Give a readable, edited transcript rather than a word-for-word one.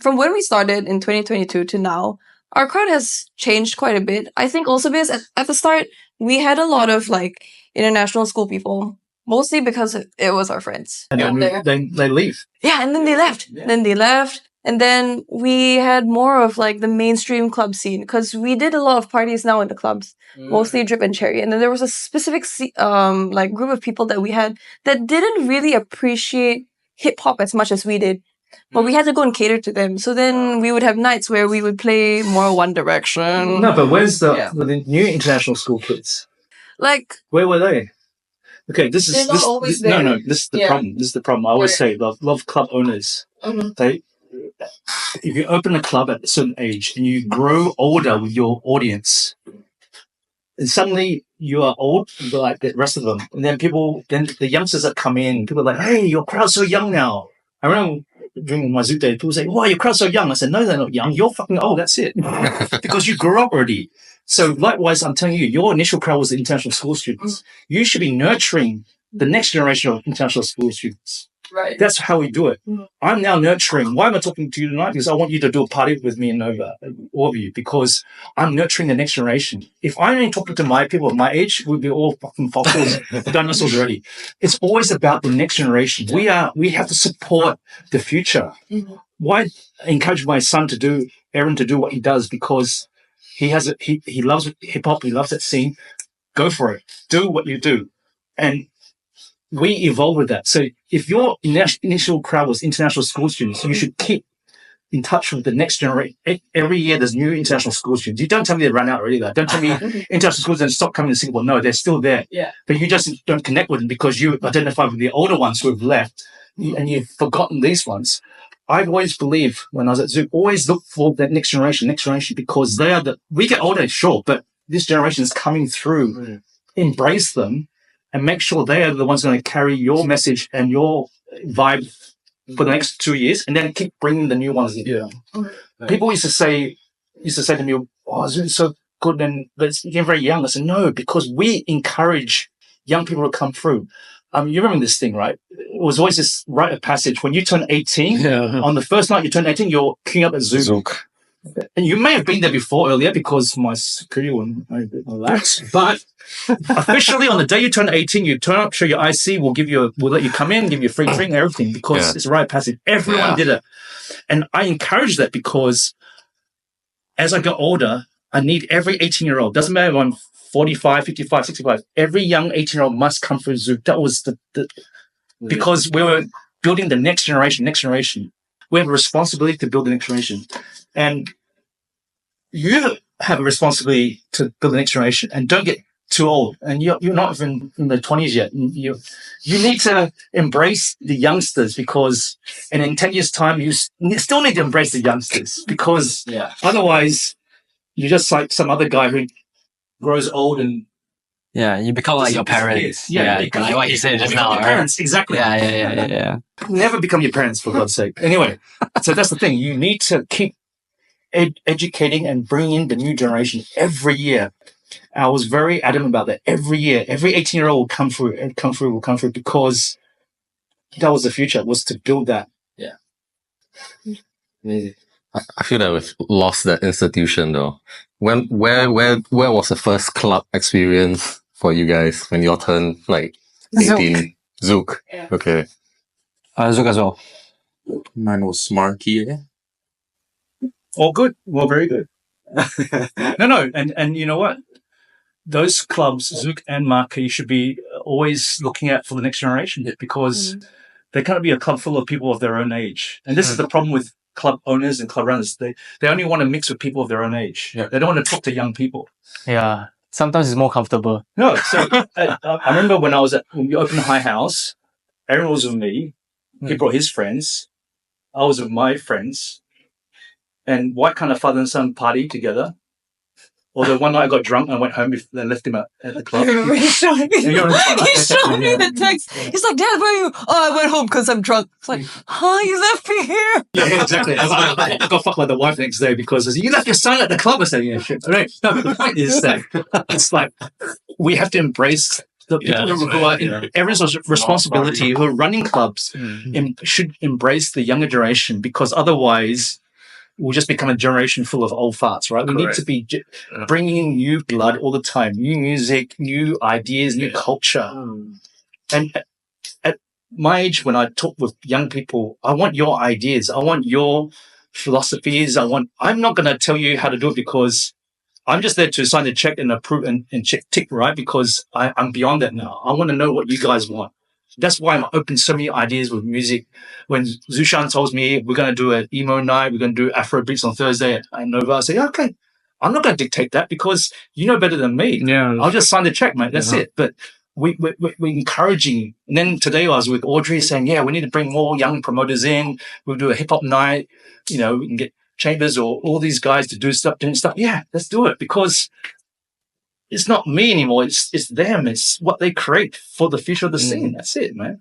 from when we started in 2022 to now, our crowd has changed quite a bit. I think also because at the start, we had a lot of like international school people, mostly because it was our friends. And then they leave. Yeah, and then they left. Yeah. Then they left. And then we had more of like the mainstream club scene because we did a lot of parties now in the clubs, mostly Drip and Cherry. And then there was a specific like group of people that we had that didn't really appreciate hip hop as much as we did. But we had to go and cater to them. So then we would have nights where we would play more One Direction. No, but where's the new international school kids? Like, where were they? Okay, this is they're not always there. No, this is the problem. This is the problem. I always say, love club owners. If you open a club at a certain age and you grow older with your audience, and suddenly you are old like the rest of them, and then the youngsters that come in, people are like, "Hey, your crowd's so young now." I remember during my Zouk day, people say, "Why your crowd's so young?" I said, "No, they're not young. You're fucking old. That's it, because you grew up already." So likewise, I'm telling you, your initial crowd was the international school students. You should be nurturing the next generation of international school students. Right. That's how we do it. I'm now nurturing. Why am I talking to you tonight? Because I want you to do a party with me in Nova, all of you, because I'm nurturing the next generation. If I'm only talking to my people of my age, we'd be all fucking fossils, dinosaurs already. It's always about the next generation. We have to support the future. Why encourage my son Aaron to do what he does? Because he loves hip hop. He loves that scene. Go for it. Do what you do. And we evolve with that. So if your initial crowd was international school students, you should keep in touch with the next generation. Every year there's new international school students. You don't tell me they ran out already. Don't tell me international school students stop coming to Singapore. No, they're still there. Yeah. But you just don't connect with them because you identify with the older ones who have left and you've forgotten these ones. I've always believed when I was at Zouk, always look for that next generation, because they are we get older, sure, but this generation is coming through. Embrace them. And make sure they are the ones going to carry your message and your vibe for the next 2 years, and then keep bringing the new ones in. Yeah. People used to say to me, "Oh, it's so good," and you're very young. I said, "No, because we encourage young people to come through." You remember this thing, right? It was always this rite of passage. When you turn 18, on the first night you turn 18, you're queuing up at Zouk. And you may have been there before earlier because my security wouldn't a bit relaxed. But officially on the day you turn 18, you turn up, show your IC, we'll let you come in, give you a free drink, everything, because it's a rite of passage. Everyone did it. And I encourage that because as I get older, I need every 18-year-old, doesn't matter if I'm 45, 55, 65, every young 18-year-old must come through Zouk. That was because we were building the next generation. We have a responsibility to build the next generation. And you have a responsibility to build the next generation, and don't get too old. And you're not even in the 20s yet. You need to embrace the youngsters and in 10 years' time, you still need to embrace the youngsters because otherwise you're just like some other guy who grows old and you become like your parents. Like what you said just now. Parents, exactly. Yeah. Never become your parents, for God's sake. Anyway, so that's the thing. You need to keep educating and bringing in the new generation every year. I was very adamant about that. Every year, every 18-year-old will come through because that was the future, was to build that. Yeah. Amazing. I feel that we've lost that institution though. Where was the first club experience for you guys when you all turned like 18? Zouk. Yeah. Okay. Zouk as well. Mine was Marquee. All good. Well, very good. No. And you know what? Those clubs, Zouk and Marquee, should be always looking out for the next generation because they can't be a club full of people of their own age. And this is the problem with club owners and club runners. They only want to mix with people of their own age. Yeah. They don't want to talk to young people. Yeah. Sometimes it's more comfortable. No. So I remember when we opened HighHouse, Aaron was with me. He brought his friends. I was with my friends. And why can't a father and son party together? Although one night I got drunk and I went home and left him at the club. I remember he showed me. He showed me the text. He's like, "Dad, where are you?" "Oh, I went home because I'm drunk." It's like, you left me here. Yeah, exactly. I got fucked by the wife the next day because you left your son at the club. I said, "Yeah, shit." Right. No, but the point is that it's like we have to embrace the people who are in everyone's responsibility, who are running clubs, and should embrace the younger generation because otherwise we'll just become a generation full of old farts, right? We need to be bringing new blood all the time, new music, new ideas, new culture. And at my age, when I talk with young people, I want your ideas. I want your philosophies. I'm not going to tell you how to do it because I'm just there to sign the check and approve and tick, right? Because I'm beyond that now. I want to know what you guys want. That's why I'm open to so many ideas with music. When Zushan tells me we're going to do an emo night, we're going to do Afro beats on Thursday at Nova, I say, okay, I'm not going to dictate that because you know better than me. Yeah, I'll just sign the check, mate. That's it. But we're encouraging. And then today I was with Audrey saying, yeah, we need to bring more young promoters in. We'll do a hip hop night. You know, we can get Chambers or all these guys to do stuff, doing stuff. Yeah, let's do it because it's not me anymore. It's them. It's what they create for the future of the scene. That's it, man.